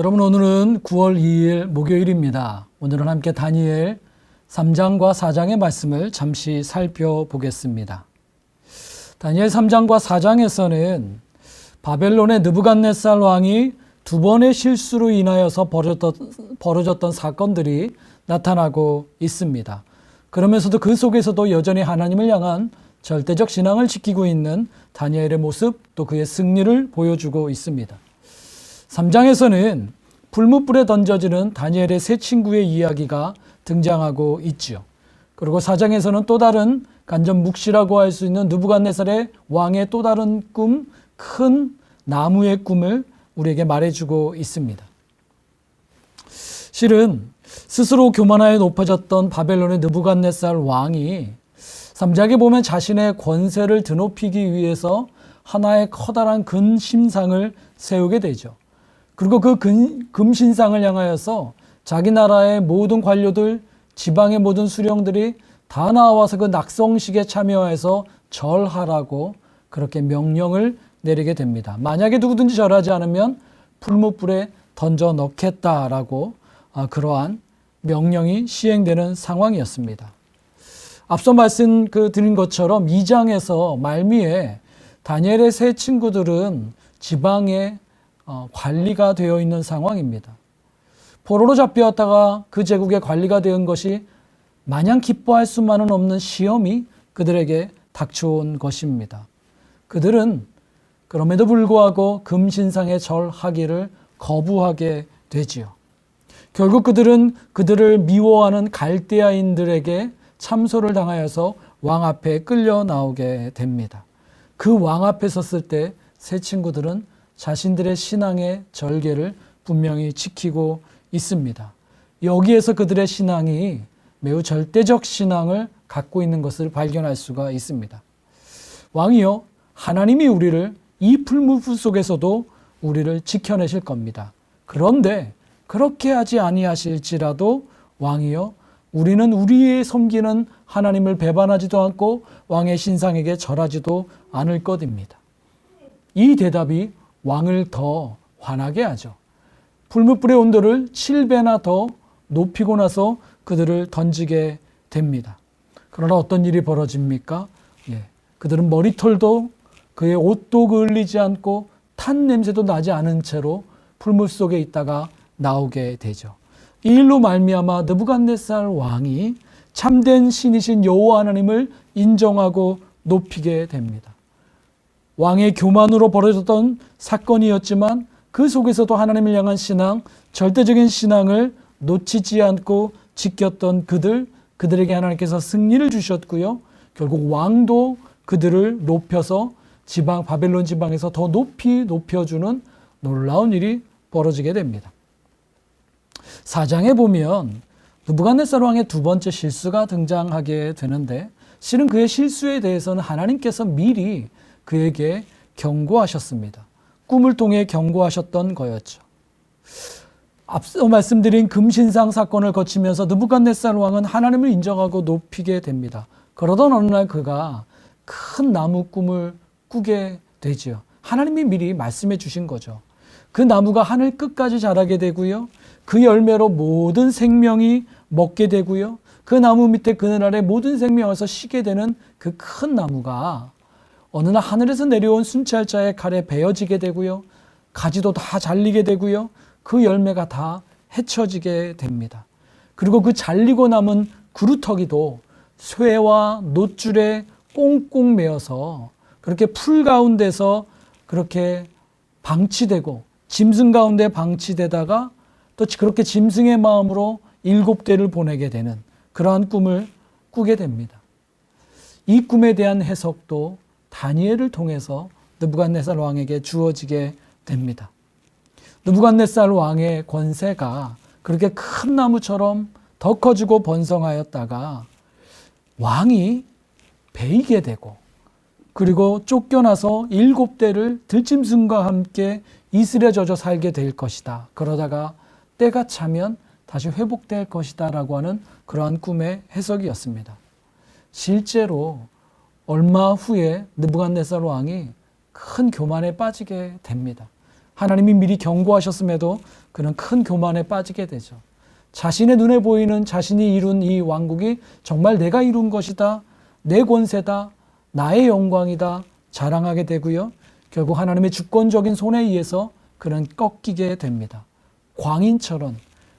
여러분, 오늘은 9월 2일 목요일입니다. 오늘은 함께 다니엘 3장과 4장의 말씀을 잠시 살펴보겠습니다. 다니엘 3장과 4장에서는 바벨론의 느부갓네살 왕이 두 번의 실수로 인하여서 벌어졌던 사건들이 나타나고 있습니다. 그러면서도 그 속에서도 여전히 하나님을 향한 절대적 신앙을 지키고 있는 다니엘의 모습, 또 그의 승리를 보여주고 있습니다. 3장에서는 풀무불에 던져지는 다니엘의 세 친구의 이야기가 등장하고 있죠. 그리고 4장에서는 또 다른 간접 묵시라고 할 수 있는 느부갓네살의 왕의 또 다른 꿈, 큰 나무의 꿈을 우리에게 말해주고 있습니다. 실은 스스로 교만하여 높아졌던 바벨론의 느부갓네살 왕이 3장에 보면 자신의 권세를 드높이기 위해서 하나의 커다란 금신상을 세우게 되죠. 그리고 그 금신상을 향하여서 자기 나라의 모든 관료들, 지방의 모든 수령들이 다 나와서 그 낙성식에 참여해서 절하라고 그렇게 명령을 내리게 됩니다. 만약에 누구든지 절하지 않으면 풀무불에 던져 넣겠다라고 그러한 명령이 시행되는 상황이었습니다. 앞서 말씀드린 것처럼 2장에서 말미에 다니엘의 세 친구들은 지방의 관리가 되어 있는 상황입니다. 포로로 잡혀왔다가 그 제국의 관리가 된 것이 마냥 기뻐할 수만은 없는 시험이 그들에게 닥쳐온 것입니다. 그들은 그럼에도 불구하고 금신상에 절하기를 거부하게 되지요. 결국 그들은 그들을 미워하는 갈대아인들에게 참소를 당하여서 왕 앞에 끌려 나오게 됩니다. 그 왕 앞에 섰을 때 세 친구들은 자신들의 신앙의 절개를 분명히 지키고 있습니다. 여기에서 그들의 신앙이 매우 절대적 신앙을 갖고 있는 것을 발견할 수가 있습니다. 왕이여, 하나님이 우리를 이 풀무불 속에서도 우리를 지켜내실 겁니다. 그런데 그렇게 하지 아니하실지라도 왕이여, 우리는 우리의 섬기는 하나님을 배반하지도 않고 왕의 신상에게 절하지도 않을 것입니다. 이 대답이 왕을 더 화나게 하죠. 풀무불의 온도를 7배나 더 높이고 나서 그들을 던지게 됩니다. 그러나 어떤 일이 벌어집니까? 그들은 머리털도 그의 옷도 그을리지 않고 탄 냄새도 나지 않은 채로 풀물 속에 있다가 나오게 되죠. 이 일로 말미암아 느부갓네살 왕이 참된 신이신 여호와 하나님을 인정하고 높이게 됩니다. 왕의 교만으로 벌어졌던 사건이었지만 그 속에서도 하나님을 향한 신앙, 절대적인 신앙을 놓치지 않고 지켰던 그들에게 하나님께서 승리를 주셨고요. 결국 왕도 그들을 높여서 바벨론 지방에서 더 높이 높여주는 놀라운 일이 벌어지게 됩니다. 4장에 보면 느부갓네살 왕의 두 번째 실수가 등장하게 되는데, 실은 그의 실수에 대해서는 하나님께서 미리 그에게 경고하셨습니다. 꿈을 통해 경고하셨던 거였죠. 앞서 말씀드린 금신상 사건을 거치면서 느부갓네살 왕은 하나님을 인정하고 높이게 됩니다. 그러던 어느 날 그가 큰 나무 꿈을 꾸게 되죠. 하나님이 미리 말씀해 주신 거죠. 그 나무가 하늘 끝까지 자라게 되고요. 그 열매로 모든 생명이 먹게 되고요. 그 나무 밑에 그늘아래 모든 생명이 와서 쉬게 되는 그 큰 나무가 어느 날 하늘에서 내려온 순찰자의 칼에 베어지게 되고요. 가지도 다 잘리게 되고요. 그 열매가 다 헤쳐지게 됩니다. 그리고 그 잘리고 남은 그루터기도 쇠와 놋줄에 꽁꽁 매어서 그렇게 풀 가운데서 그렇게 방치되고 짐승 가운데 방치되다가 또 그렇게 짐승의 마음으로 7대를 보내게 되는 그러한 꿈을 꾸게 됩니다. 이 꿈에 대한 해석도 다니엘을 통해서 느부갓네살 왕에게 주어지게 됩니다. 느부갓네살 왕의 권세가 그렇게 큰 나무처럼 더 커지고 번성하였다가 왕이 베이게 되고, 그리고 쫓겨나서 7대를 들짐승과 함께 이슬에 젖어 살게 될 것이다. 그러다가 때가 차면 다시 회복될 것이다 라고 하는 그러한 꿈의 해석이었습니다. 실제로 얼마 후에 느부갓네살 왕이 큰 교만에 빠지게 됩니다. 하나님이 미리 경고하셨음에도 그는 큰 교만에 빠지게 되죠. 자신의 눈에 보이는 자신이 이룬 이 왕국이 정말 내가 이룬 것이다, 내 권세다, 나의 영광이다 자랑하게 되고요. 결국 하나님의 주권적인 손에 의해서 그는 꺾이게 됩니다. 광인처럼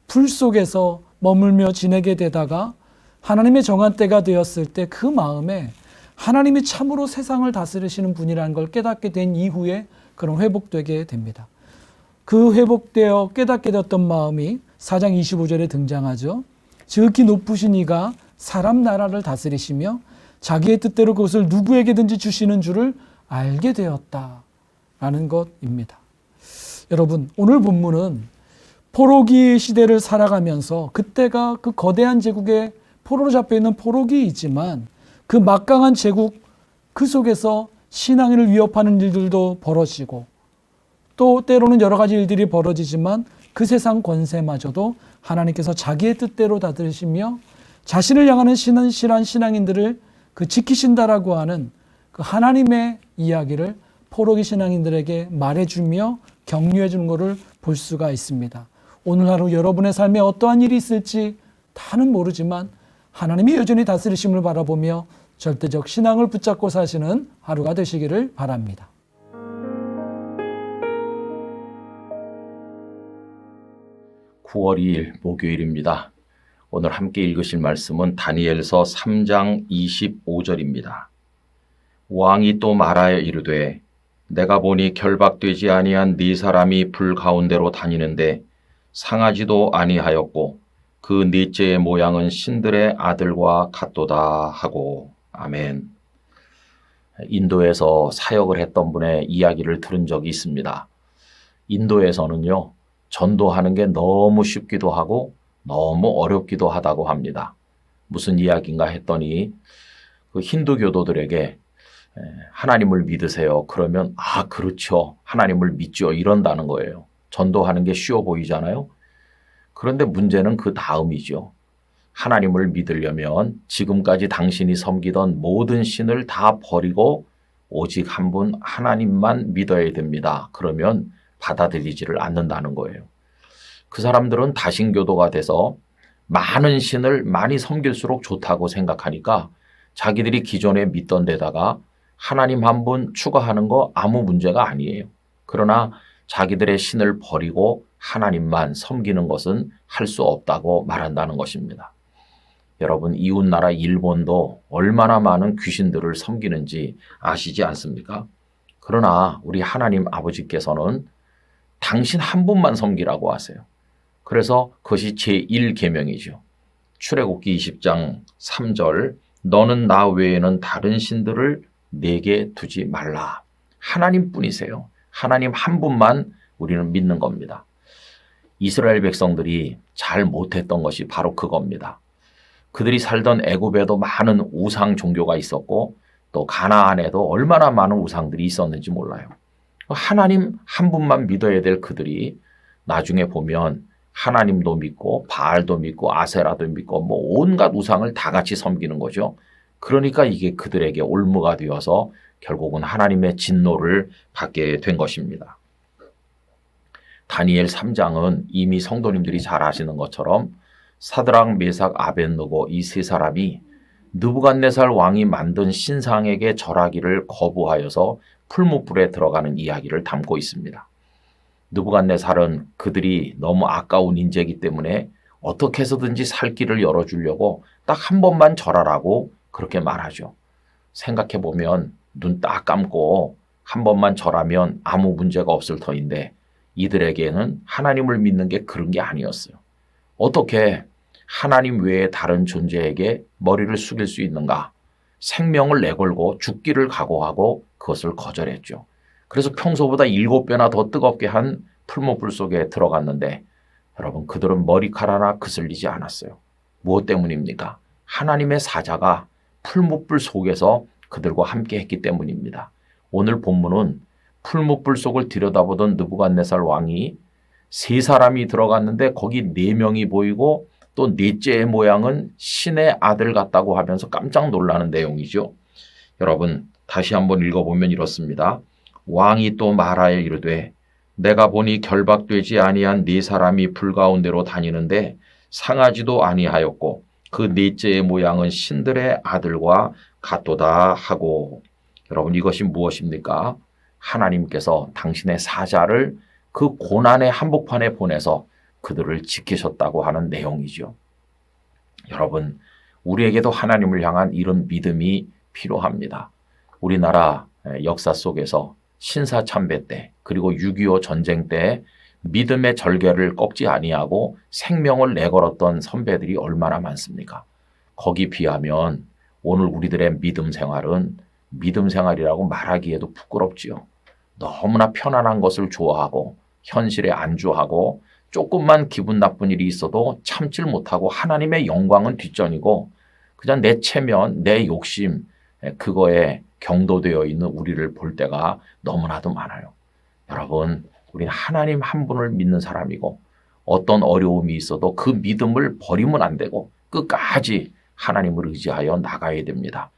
풀 속에서 머물며 지내게 되다가 하나님의 정한 때가 되었을 때 그 마음에 하나님이 참으로 세상을 다스리시는 분이라는 걸 깨닫게 된 이후에 그런 회복되게 됩니다. 그 회복되어 깨닫게 되었던 마음이 4장 25절에 등장하죠. 지극히 높으신 이가 사람 나라를 다스리시며 자기의 뜻대로 그것을 누구에게든지 주시는 줄을 알게 되었다라는 것입니다. 여러분, 오늘 본문은 포로기 시대를 살아가면서 그때가 그 거대한 제국에 포로로 잡혀있는 포로기이지만 그 막강한 제국 그 속에서 신앙을 위협하는 일들도 벌어지고 또 때로는 여러 가지 일들이 벌어지지만 그 세상 권세마저도 하나님께서 자기의 뜻대로 다스리시며 자신을 향하는 신실한 신앙인들을 그 지키신다라고 하는 그 하나님의 이야기를 포로기 신앙인들에게 말해주며 격려해 주는 것을 볼 수가 있습니다. 오늘 하루 여러분의 삶에 어떠한 일이 있을지 다는 모르지만 하나님이 여전히 다스리심을 바라보며 절대적 신앙을 붙잡고 사시는 하루가 되시기를 바랍니다. (9월 2일) 목요일입니다. 오늘 함께 읽으실 말씀은 다니엘서 3장 25절입니다. 왕이 또 말하여 이르되 내가 보니 결박되지 아니한 네 사람이 불 가운데로 다니는데 상하지도 아니하였고 그 넷째의 모양은 신들의 아들과 같도다 하고. 아멘. 인도에서 사역을 했던 분의 이야기를 들은 적이 있습니다. 인도에서는요, 전도하는 게 너무 쉽기도 하고 너무 어렵기도 하다고 합니다. 무슨 이야기인가 했더니 그 힌두교도들에게 하나님을 믿으세요. 그러면 아, 그렇죠. 하나님을 믿죠. 이런다는 거예요. 전도하는 게 쉬워 보이잖아요. 그런데 문제는 그 다음이죠. 하나님을 믿으려면 지금까지 당신이 섬기던 모든 신을 다 버리고 오직 한 분 하나님만 믿어야 됩니다. 그러면 받아들이지를 않는다는 거예요. 그 사람들은 다신교도가 돼서 많은 신을 많이 섬길수록 좋다고 생각하니까 자기들이 기존에 믿던 데다가 하나님 한 분 추가하는 거 아무 문제가 아니에요. 그러나 자기들의 신을 버리고 하나님만 섬기는 것은 할 수 없다고 말한다는 것입니다. 여러분, 이웃나라 일본도 얼마나 많은 귀신들을 섬기는지 아시지 않습니까? 그러나 우리 하나님 아버지께서는 당신 한 분만 섬기라고 하세요. 그래서 그것이 제1계명이죠. 출애굽기 20장 3절 너는 나 외에는 다른 신들을 내게 두지 말라. 하나님뿐이세요. 하나님 한 분만 우리는 믿는 겁니다. 이스라엘 백성들이 잘 못했던 것이 바로 그겁니다. 그들이 살던 애굽에도 많은 우상 종교가 있었고 또 가나안에도 얼마나 많은 우상들이 있었는지 몰라요. 하나님 한 분만 믿어야 될 그들이 나중에 보면 하나님도 믿고 바알도 믿고 아세라도 믿고 뭐 온갖 우상을 다 같이 섬기는 거죠. 그러니까 이게 그들에게 올무가 되어서 결국은 하나님의 진노를 받게 된 것입니다. 다니엘 3장은 이미 성도님들이 잘 아시는 것처럼 사드락, 메삭, 아벳느고 이 세 사람이 느부갓네살 왕이 만든 신상에게 절하기를 거부하여서 풀무불에 들어가는 이야기를 담고 있습니다. 느부갓네살은 그들이 너무 아까운 인재이기 때문에 어떻게 해서든지 살 길을 열어주려고 딱 한 번만 절하라고 그렇게 말하죠. 생각해보면 눈 딱 감고 한 번만 절하면 아무 문제가 없을 터인데 이들에게는 하나님을 믿는 게 그런 게 아니었어요. 어떻게 하나님 외에 다른 존재에게 머리를 숙일 수 있는가? 생명을 내걸고 죽기를 각오하고 그것을 거절했죠. 그래서 평소보다 7배나 더 뜨겁게 한 풀무불 속에 들어갔는데 여러분, 그들은 머리카락 하나 그슬리지 않았어요. 무엇 때문입니까? 하나님의 사자가 풀무불 속에서 그들과 함께 했기 때문입니다. 오늘 본문은 풀무불 속을 들여다보던 느부갓네살 왕이 세 사람이 들어갔는데 거기 4명이 보이고 또 넷째의 모양은 신의 아들 같다고 하면서 깜짝 놀라는 내용이죠. 여러분, 다시 한번 읽어보면 이렇습니다. 왕이 또 말하여 이르되 내가 보니 결박되지 아니한 네 사람이 불 가운데로 다니는데 상하지도 아니하였고 그 넷째의 모양은 신들의 아들과 같도다 하고. 여러분, 이것이 무엇입니까? 하나님께서 당신의 사자를 그 고난의 한복판에 보내서 그들을 지키셨다고 하는 내용이죠. 여러분, 우리에게도 하나님을 향한 이런 믿음이 필요합니다. 우리나라 역사 속에서 신사참배 때, 그리고 6.25 전쟁 때 믿음의 절개를 꺾지 아니하고 생명을 내걸었던 선배들이 얼마나 많습니까? 거기 비하면 오늘 우리들의 믿음 생활은 믿음 생활이라고 말하기에도 부끄럽지요. 너무나 편안한 것을 좋아하고 현실에 안주하고 조금만 기분 나쁜 일이 있어도 참질 못하고 하나님의 영광은 뒷전이고 그냥 내 체면, 내 욕심, 그거에 경도되어 있는 우리를 볼 때가 너무나도 많아요. 여러분, 우리는 하나님 한 분을 믿는 사람이고 어떤 어려움이 있어도 그 믿음을 버리면 안 되고 끝까지 하나님을 의지하여 나가야 됩니다.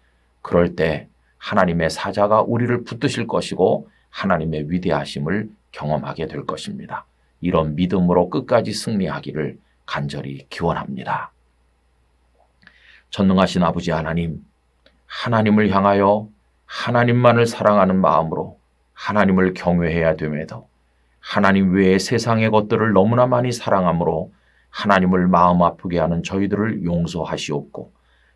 그럴 때 하나님의 사자가 우리를 붙드실 것이고 하나님의 위대하심을 경험하게 될 것입니다. 이런 믿음으로 끝까지 승리하기를 간절히 기원합니다. 전능하신 아버지 하나님, 하나님을 향하여 하나님만을 사랑하는 마음으로 하나님을 경외해야 됨에도 하나님 외의 세상의 것들을 너무나 많이 사랑함으로 하나님을 마음 아프게 하는 저희들을 용서하시옵고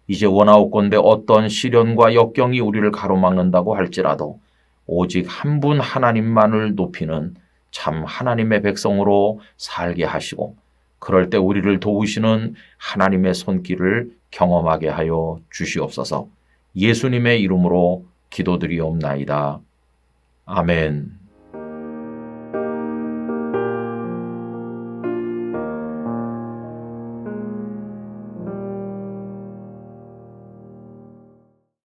이제 원하옵건대 어떤 시련과 역경이 우리를 가로막는다고 할지라도 오직 한 분 하나님만을 높이는 참 하나님의 백성으로 살게 하시고 그럴 때 우리를 도우시는 하나님의 손길을 경험하게 하여 주시옵소서. 예수님의 이름으로 기도드리옵나이다. 아멘.